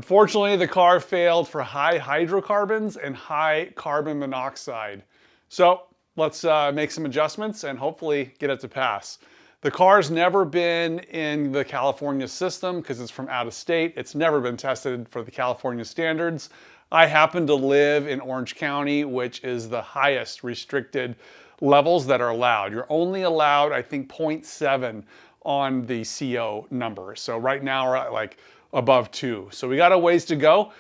Unfortunately, the car failed for high hydrocarbons and high carbon monoxide. So let's make some adjustments and hopefully get it to pass. The car's never been in the California system because it's from out of state. It's never been tested for the California standards. I happen to live in Orange County, which is the highest restricted levels that are allowed. You're only allowed, I think, 0.7 on the CO number. So right now we're at like above 2. So we got a ways to go.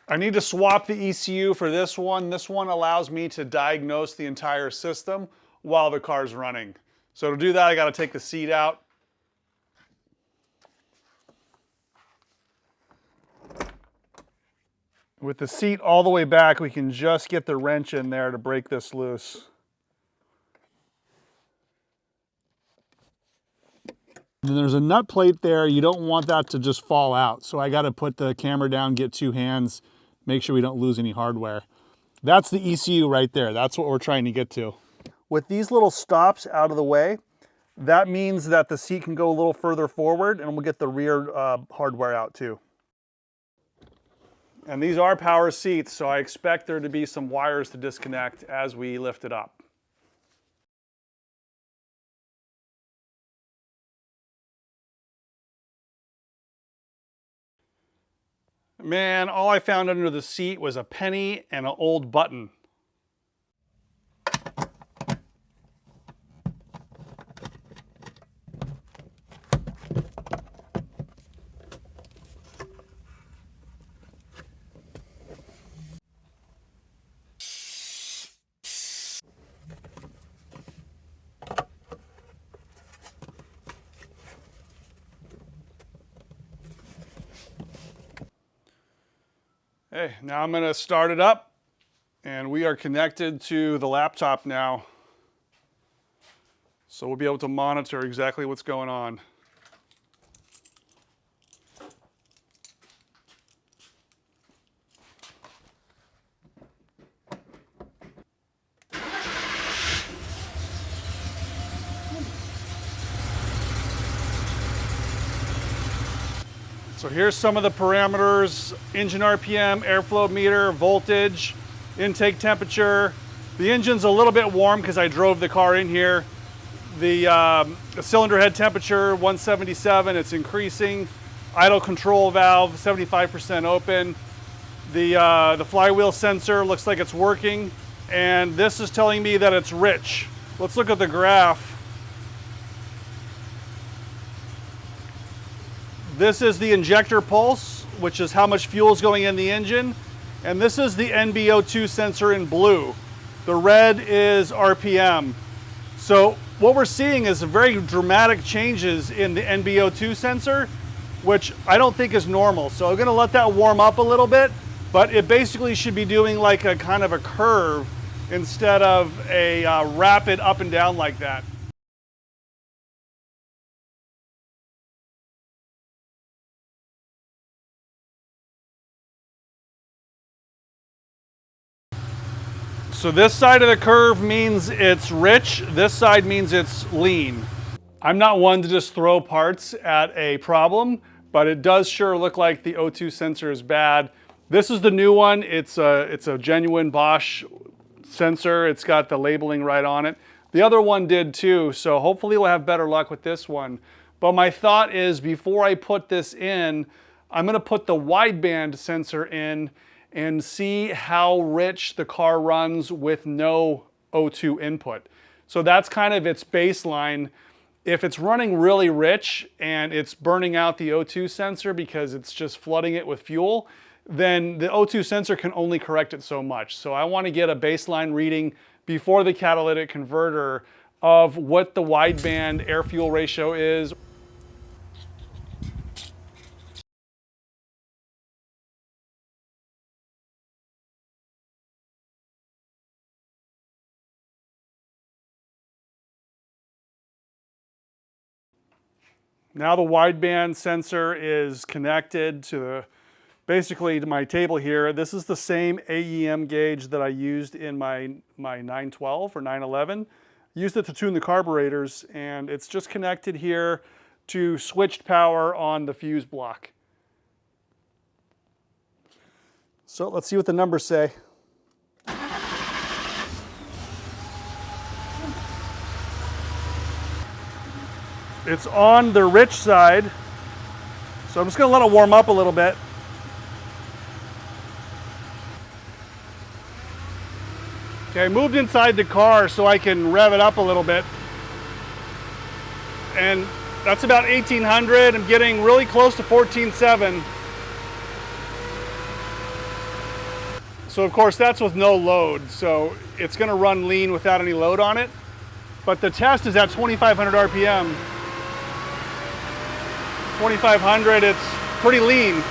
I need to swap the ECU for this one. This one allows me to diagnose the entire system while the car's running. So to do that, I got to take the seat out. With the seat all the way back, we can just get the wrench in there to break this loose. And there's a nut plate there. You don't want that to just fall out. So I got to put the camera down, get 2 hands, make sure we don't lose any hardware. That's the ECU right there. That's what we're trying to get to. With these little stops out of the way, that means that the seat can go a little further forward and we'll get the rear hardware out too. And these are power seats, so I expect there to be some wires to disconnect as we lift it up. Man, all I found under the seat was a penny and an old button. Hey, now I'm going to start it up, and we are connected to the laptop now. So we'll be able to monitor exactly what's going on. So here's some of the parameters: engine RPM, airflow meter, voltage, intake temperature. The engine's a little bit warm because I drove the car in here. The cylinder head temperature, 177, it's increasing. Idle control valve, 75% open. The flywheel sensor looks like it's working. And this is telling me that it's rich. Let's look at the graph. This is the injector pulse, which is how much fuel is going in the engine. And this is the NBO2 sensor in blue. The red is RPM. So what we're seeing is very dramatic changes in the NBO2 sensor, which I don't think is normal. So I'm gonna let that warm up a little bit, but it basically should be doing like a kind of a curve instead of a rapid up and down like that. So this side of the curve means it's rich, this side means it's lean. I'm not one to just throw parts at a problem, but it does sure look like the O2 sensor is bad. This is the new one. It's a genuine Bosch sensor. It's got the labeling right on it. The other one did too, so hopefully we'll have better luck with this one. But my thought is, before I put this in, I'm gonna put the wideband sensor in and see how rich the car runs with no O2 input. So that's kind of its baseline. If it's running really rich and it's burning out the O2 sensor because it's just flooding it with fuel, then the O2 sensor can only correct it so much. So I want to get a baseline reading before the catalytic converter of what the wideband air-fuel ratio is. Now the wideband sensor is connected to basically to my table here. This is the same AEM gauge that I used in my 912 or 911. Used it to tune the carburetors, and it's just connected here to switched power on the fuse block. So let's see what the numbers say. It's on the rich side, so I'm just going to let it warm up a little bit. Okay, I moved inside the car so I can rev it up a little bit. And that's about 1800. I'm getting really close to 14.7. So of course that's with no load, so it's going to run lean without any load on it. But the test is at 2500 RPM. 2500, it's pretty lean.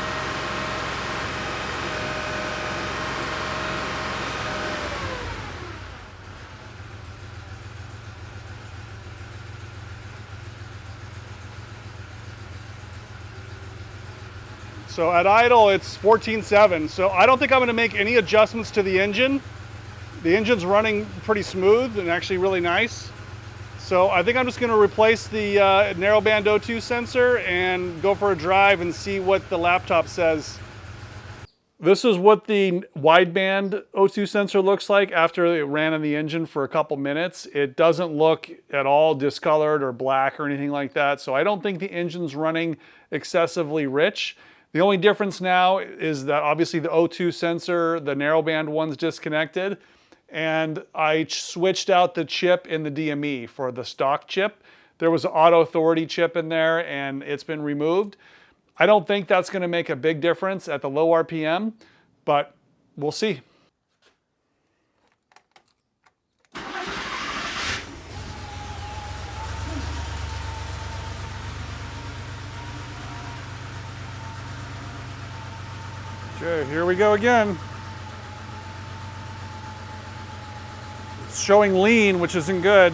So at idle, it's 14.7. So I don't think I'm going to make any adjustments to the engine. The engine's running pretty smooth and actually really nice. So I think I'm just going to replace the narrowband O2 sensor and go for a drive and see what the laptop says. This is what the wideband O2 sensor looks like after it ran in the engine for a couple minutes. It doesn't look at all discolored or black or anything like that. So I don't think the engine's running excessively rich. The only difference now is that obviously the O2 sensor, the narrowband one's disconnected, and I switched out the chip in the DME for the stock chip. There was an Auto Authority chip in there and it's been removed. I don't think that's going to make a big difference at the low RPM, but we'll see. Okay, here we go again. It's showing lean, which isn't good.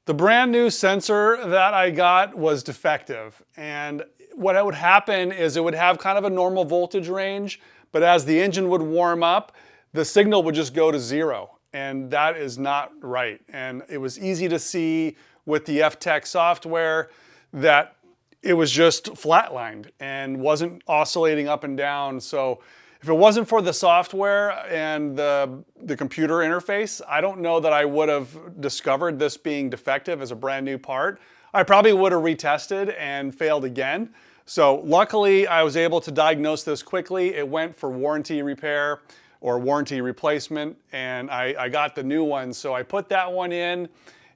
The brand new sensor that I got was defective, and what would happen is it would have kind of a normal voltage range, but as the engine would warm up, the signal would just go to 0, and that is not right. And it was easy to see with the FTech software that it was just flatlined and wasn't oscillating up and down. So if it wasn't for the software and the computer interface, I don't know that I would have discovered this being defective as a brand new part. I probably would have retested and failed again. So luckily I was able to diagnose this quickly. It went for warranty repair or warranty replacement, and I got the new one. So I put that one in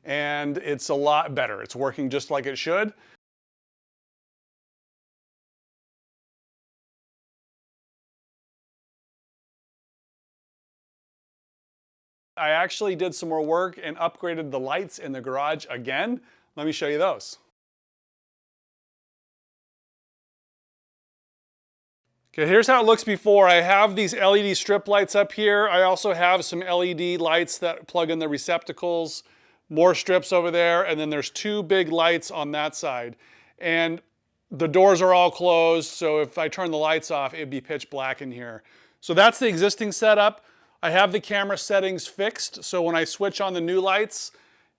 and it's a lot better. It's working just like it should. I actually did some more work and upgraded the lights in the garage again. Let me show you those. Okay, here's how it looks before. I have these LED strip lights up here. I also have some LED lights that plug in the receptacles, more strips over there, and then there's 2 big lights on that side. And the doors are all closed, so if I turn the lights off, it'd be pitch black in here. So that's the existing setup. I have the camera settings fixed, so when I switch on the new lights,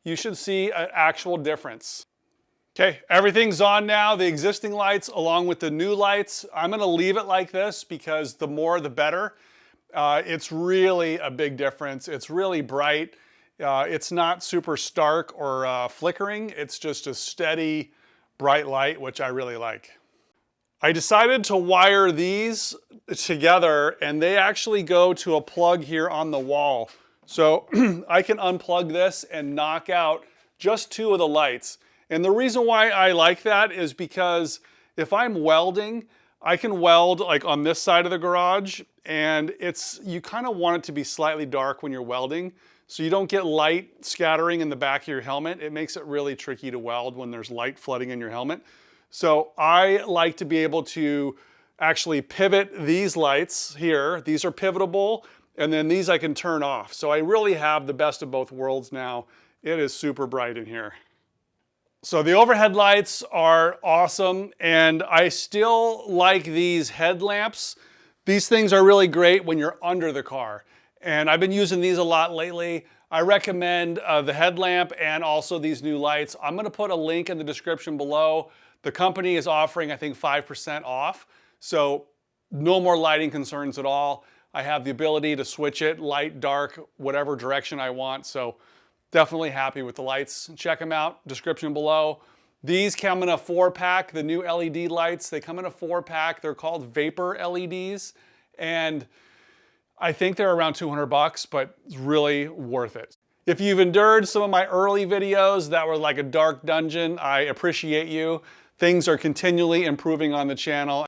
you should see an actual difference. Okay, everything's on now, the existing lights along with the new lights. I'm gonna leave it like this because the more the better. It's really a big difference. It's really bright. It's not super stark or flickering. It's just a steady, bright light, which I really like. I decided to wire these together, and they actually go to a plug here on the wall. So I can unplug this and knock out just 2 of the lights. And the reason why I like that is because if I'm welding, I can weld like on this side of the garage, and you kind of want it to be slightly dark when you're welding, so you don't get light scattering in the back of your helmet. It makes it really tricky to weld when there's light flooding in your helmet. So I like to be able to actually pivot these lights here. These are pivotable, and then these I can turn off. So I really have the best of both worlds now. It is super bright in here. So the overhead lights are awesome, and I still like these headlamps. These things are really great when you're under the car, and I've been using these a lot lately. I recommend the headlamp and also these new lights. I'm gonna put a link in the description below. The company is offering, I think, 5% off, so no more lighting concerns at all. I have the ability to switch it light, dark, whatever direction I want, so definitely happy with the lights. Check them out, description below. These come in a 4-pack, the new LED lights. They come in a 4-pack. They're called Vapor LEDs. And I think they're around 200 bucks, but it's really worth it. If you've endured some of my early videos that were like a dark dungeon, I appreciate you. Things are continually improving on the channel.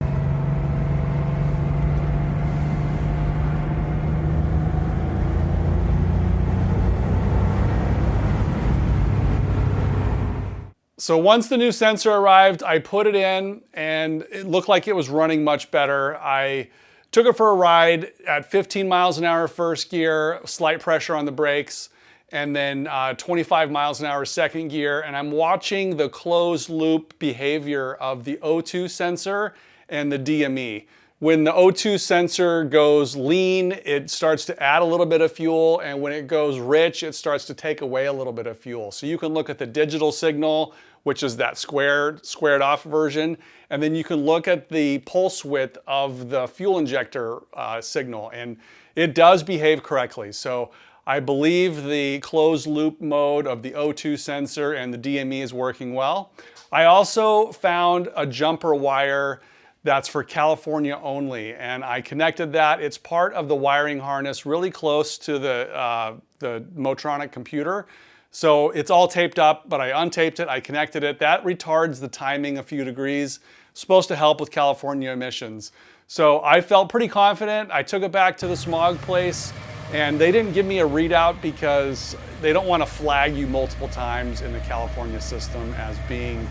So once the new sensor arrived, I put it in and it looked like it was running much better. I took it for a ride at 15 miles an hour first gear, slight pressure on the brakes, and then 25 miles an hour second gear. And I'm watching the closed loop behavior of the O2 sensor and the DME. When the O2 sensor goes lean, it starts to add a little bit of fuel, and when it goes rich, it starts to take away a little bit of fuel. So you can look at the digital signal, which is that squared off version, and then you can look at the pulse width of the fuel injector signal, and it does behave correctly. So I believe the closed loop mode of the O2 sensor and the DME is working well. I also found a jumper wire that's for California only, and I connected that. It's part of the wiring harness really close to the Motronic computer. So it's all taped up, but I untaped it, I connected it. That retards the timing a few degrees, supposed to help with California emissions. So I felt pretty confident. I took it back to the SMOG place, and they didn't give me a readout because they don't want to flag you multiple times in the California system as being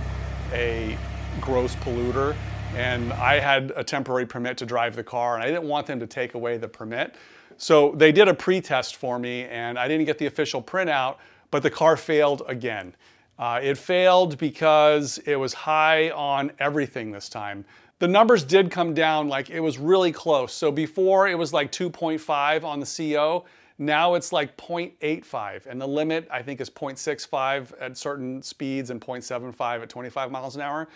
a gross polluter. And I had a temporary permit to drive the car, and I didn't want them to take away the permit. So they did a pre-test for me, and I didn't get the official printout, but the car failed again. It failed because it was high on everything this time. The numbers did come down, like it was really close. So before it was like 2.5 on the CO, now it's like 0.85, and the limit I think is 0.65 at certain speeds and 0.75 at 25 miles an hour.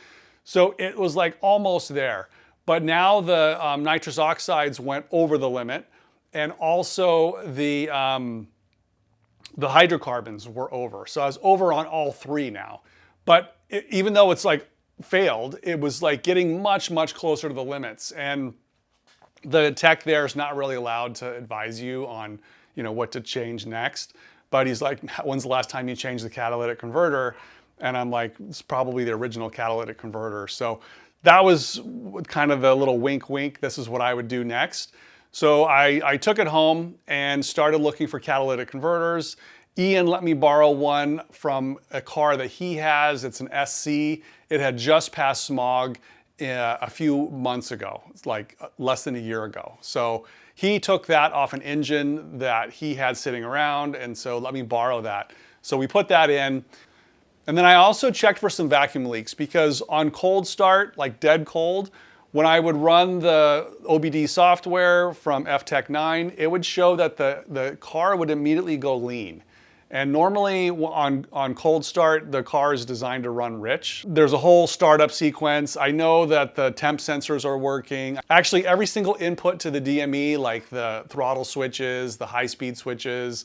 So it was like almost there. But now the nitrous oxides went over the limit, and also the hydrocarbons were over. So I was over on all three now. But even though it's like failed, it was like getting much, much closer to the limits. And the tech there is not really allowed to advise you on, you know, what to change next. But he's like, when's the last time you changed the catalytic converter? And I'm like, it's probably the original catalytic converter. So that was kind of a little wink, wink. This is what I would do next. So I took it home and started looking for catalytic converters. Ian let me borrow one from a car that he has. It's an SC. It had just passed SMOG a few months ago, it's like less than a year ago. So he took that off an engine that he had sitting around, and so let me borrow that. So we put that in. And then I also checked for some vacuum leaks, because on cold start, like dead cold, when I would run the OBD software from FTech 9, it would show that the car would immediately go lean. And normally on cold start, the car is designed to run rich. There's a whole startup sequence. I know that the temp sensors are working. Actually, every single input to the DME, like the throttle switches, the high-speed switches,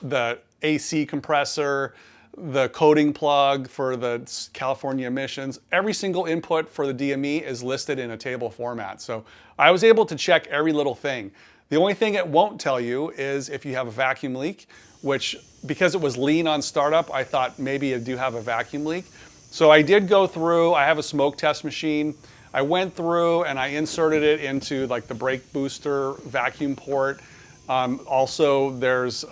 the AC compressor, the coating plug for the California emissions, every single input for the DME is listed in a table format. So I was able to check every little thing. The only thing it won't tell you is if you have a vacuum leak, which, because it was lean on startup, I thought maybe I do have a vacuum leak. So I did go through, I have a smoke test machine. I went through and I inserted it into like the brake booster vacuum port. Also, there's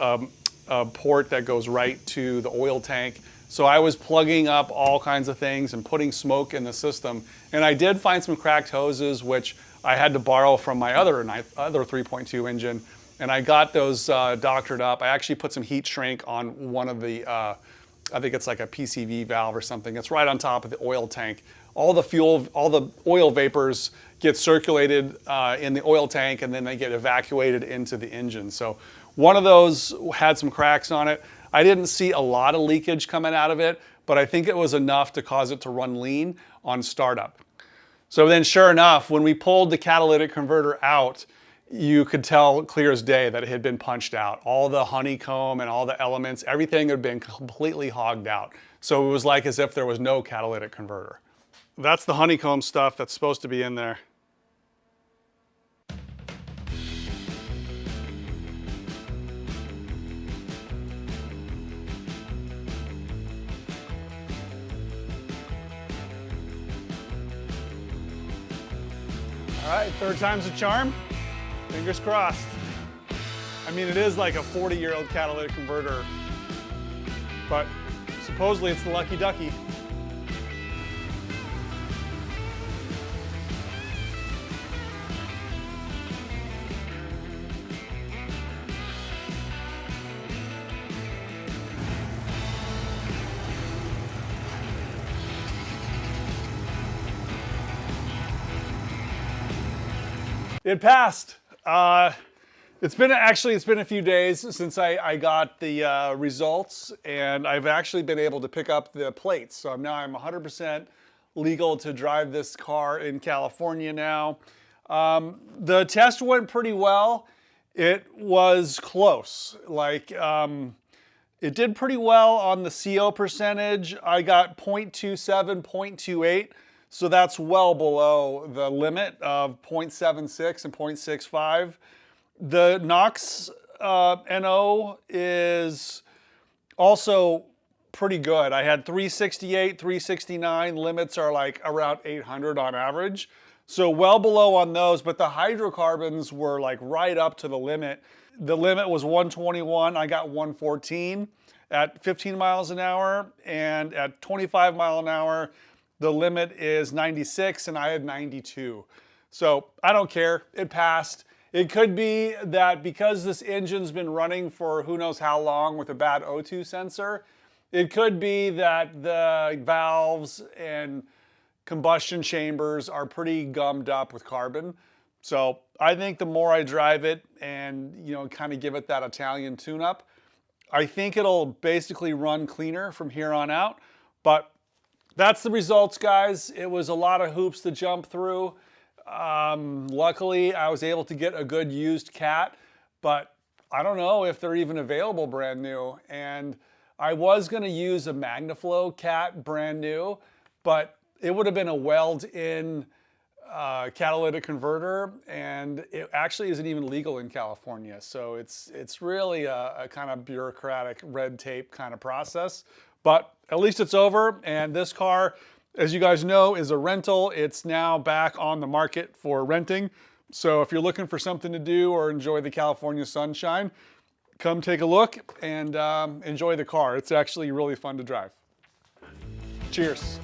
a port that goes right to the oil tank. So I was plugging up all kinds of things and putting smoke in the system. And I did find some cracked hoses, which I had to borrow from my other 3.2 engine. And I got those doctored up. I actually put some heat shrink on one of the I think it's like a PCV valve or something. It's right on top of the oil tank. All the oil vapors get circulated in the oil tank, and then they get evacuated into the engine. So one of those had some cracks on it. I didn't see a lot of leakage coming out of it, but I think it was enough to cause it to run lean on startup. So then sure enough, when we pulled the catalytic converter out, you could tell clear as day that it had been punched out. All the honeycomb and all the elements, everything had been completely hogged out. So it was like as if there was no catalytic converter. That's the honeycomb stuff that's supposed to be in there. All right, third time's a charm. Fingers crossed. I mean, it is like a 40-year-old catalytic converter, but supposedly it's the lucky ducky. It passed. It's been a few days since I got the results, and I've actually been able to pick up the plates. So now I'm 100% legal to drive this car in California now. The test went pretty well. It was close. Like, it did pretty well on the CO percentage. I got 0.27, 0.28. So that's well below the limit of 0.76 and 0.65. The NOx NO is also pretty good. I had 368, 369. Limits are like around 800 on average. So well below on those, but the hydrocarbons were like right up to the limit. The limit was 121. I got 114 at 15 miles an hour, and at 25 mile an hour, the limit is 96 and I had 92. So I don't care, it passed. It could be that because this engine's been running for who knows how long with a bad O2 sensor, it could be that the valves and combustion chambers are pretty gummed up with carbon. So I think the more I drive it and, you know, kind of give it that Italian tune-up, I think it'll basically run cleaner from here on out. But that's the results, guys. It was a lot of hoops to jump through. Luckily, I was able to get a good used Cat, but I don't know if they're even available brand new. And I was gonna use a MagnaFlow Cat brand new, but it would have been a weld-in catalytic converter, and it actually isn't even legal in California. So it's really a kind of bureaucratic red tape kind of process. But at least it's over, and this car, as you guys know, is a rental. It's now back on the market for renting. So if you're looking for something to do or enjoy the California sunshine, come take a look and enjoy the car. It's actually really fun to drive. Cheers.